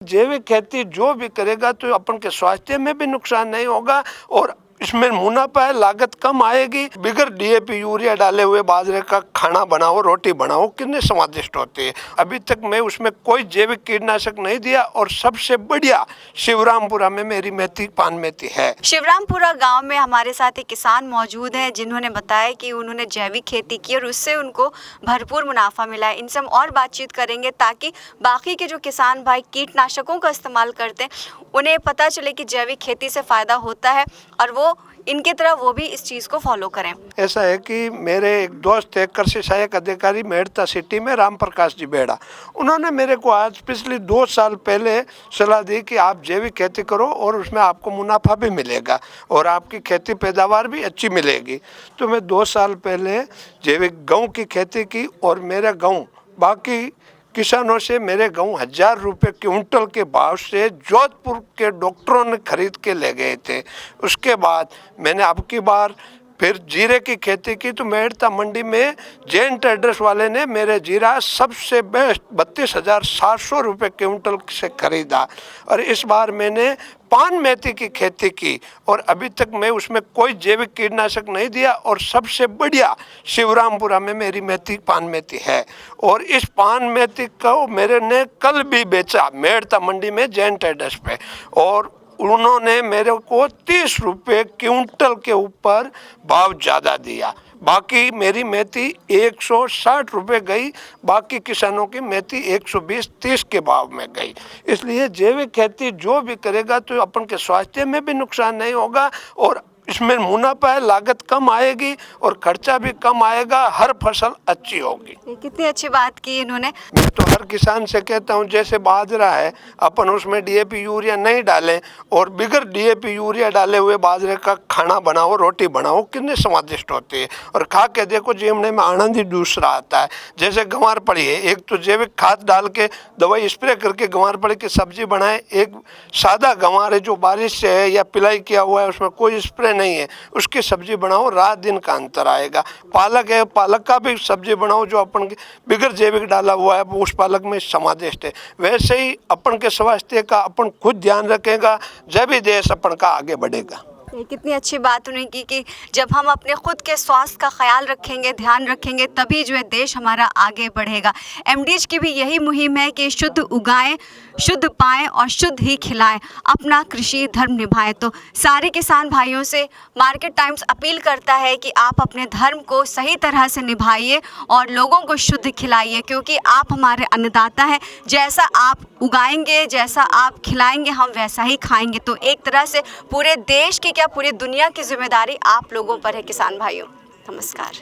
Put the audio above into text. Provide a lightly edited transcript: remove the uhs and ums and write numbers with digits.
जैविक खेती जो भी करेगा तो अपन के स्वास्थ्य में भी नुकसान नहीं होगा और इसमें मुनाफा है, लागत कम आएगी। बिगर डीएपी यूरिया डाले हुए बाजरे का खाना बनाओ, रोटी बनाओ, कितने स्वादिष्ट होते हैं। अभी तक मैं उसमें कोई जैविक कीटनाशक नहीं दिया और सबसे बढ़िया शिवरामपुरा में मेरी मेथी पान मेथी है। शिवरामपुरा गांव में हमारे साथ एक किसान मौजूद हैं जिन्होंने बताया कि उन्होंने जैविक खेती की और उससे उनको भरपूर मुनाफा मिला है। इनसे हम और बातचीत करेंगे ताकि बाकी के जो किसान भाई कीटनाशकों का इस्तेमाल करते हैं उन्हें पता चले कि जैविक खेती से फ़ायदा होता है और वो इनकी तरह वो भी इस चीज़ को फॉलो करें। ऐसा है कि मेरे एक दोस्त है कृषि सहायक अधिकारी मेड़ता सिटी में, राम प्रकाश जी बेड़ा, उन्होंने मेरे को आज पिछले 2 साल पहले सलाह दी कि आप जैविक खेती करो और उसमें आपको मुनाफा भी मिलेगा और आपकी खेती पैदावार भी अच्छी मिलेगी। तो मैं 2 साल पहले जैविक गेहूँ की खेती की और मेरा गेहूँ बाकी किसानों से मेरे गेहूँ 1000 रुपये क्विंटल के भाव से जोधपुर के डॉक्टरों ने खरीद के ले गए थे। उसके बाद मैंने अब की बार फिर जीरे की खेती की तो मेड़ता मंडी में जैन ट्रेडर्स वाले ने मेरे जीरा सबसे बेस्ट 32,700 रुपये क्विंटल से खरीदा। और इस बार मैंने पान मेथी की खेती की और अभी तक मैं उसमें कोई जैविक कीटनाशक नहीं दिया और सबसे बढ़िया शिवरामपुरा में मेरी मेथी पान मेथी है। और इस पान मेथी को मेरे ने कल भी बेचा मेड़ता मंडी में जैन ट्रेडर्स पे और उन्होंने मेरे को 30 रुपये क्विंटल के ऊपर भाव ज़्यादा दिया। बाकी मेरी मेथी 160 रुपये गई, बाकी किसानों की मेथी 120-30 के भाव में गई। इसलिए जैविक खेती जो भी करेगा तो अपन के स्वास्थ्य में भी नुकसान नहीं होगा और इसमें मुनाफा है, लागत कम आएगी और खर्चा भी कम आएगा, हर फसल अच्छी होगी। कितनी अच्छी बात की इन्होंने। मैं तो हर किसान से कहता हूँ जैसे बाजरा है अपन उसमें डीएपी यूरिया नहीं डालें और बिगर डीएपी यूरिया डाले हुए बाजरे का खाना बनाओ, रोटी बनाओ, कितने स्वादिष्ट होते हैं। और खा के देखो जीवने में आनंद ही दूसरा आता है। जैसे गंवार पड़ी है, एक तो जैविक खाद डाल के दवाई स्प्रे करके गंवार पड़ी की सब्जी बनाए, एक सादा गंवार है जो बारिश से है या पिलाई किया हुआ है उसमें कोई स्प्रे नहीं है, उसकी सब्जी बनाओ, रात दिन का अंतर आएगा। पालक है, पालक का भी सब्जी बनाओ जो अपन बिगर जैविक डाला हुआ है उस पालक में समाविष्ट है। वैसे ही अपन के स्वास्थ्य का अपन खुद ध्यान रखेगा जब ही देश अपन का आगे बढ़ेगा। कितनी अच्छी बात उन्होंने की कि जब हम अपने खुद के स्वास्थ्य का ख्याल रखेंगे, ध्यान रखेंगे, तभी जो है देश हमारा आगे बढ़ेगा। एमडीएच की भी यही मुहिम है कि शुद्ध उगाएं, शुद्ध पाएं और शुद्ध ही खिलाएं, अपना कृषि धर्म निभाएं। तो सारे किसान भाइयों से मार्केट टाइम्स अपील करता है कि आप अपने धर्म को सही तरह से निभाइए और लोगों को शुद्ध खिलाइए, क्योंकि आप हमारे अन्नदाता हैं। जैसा आप उगाएंगे, जैसा आप खिलाएंगे, हम वैसा ही खाएंगे। तो एक तरह से पूरे देश की क्या पूरी दुनिया की जिम्मेदारी आप लोगों पर है किसान भाइयों। नमस्कार।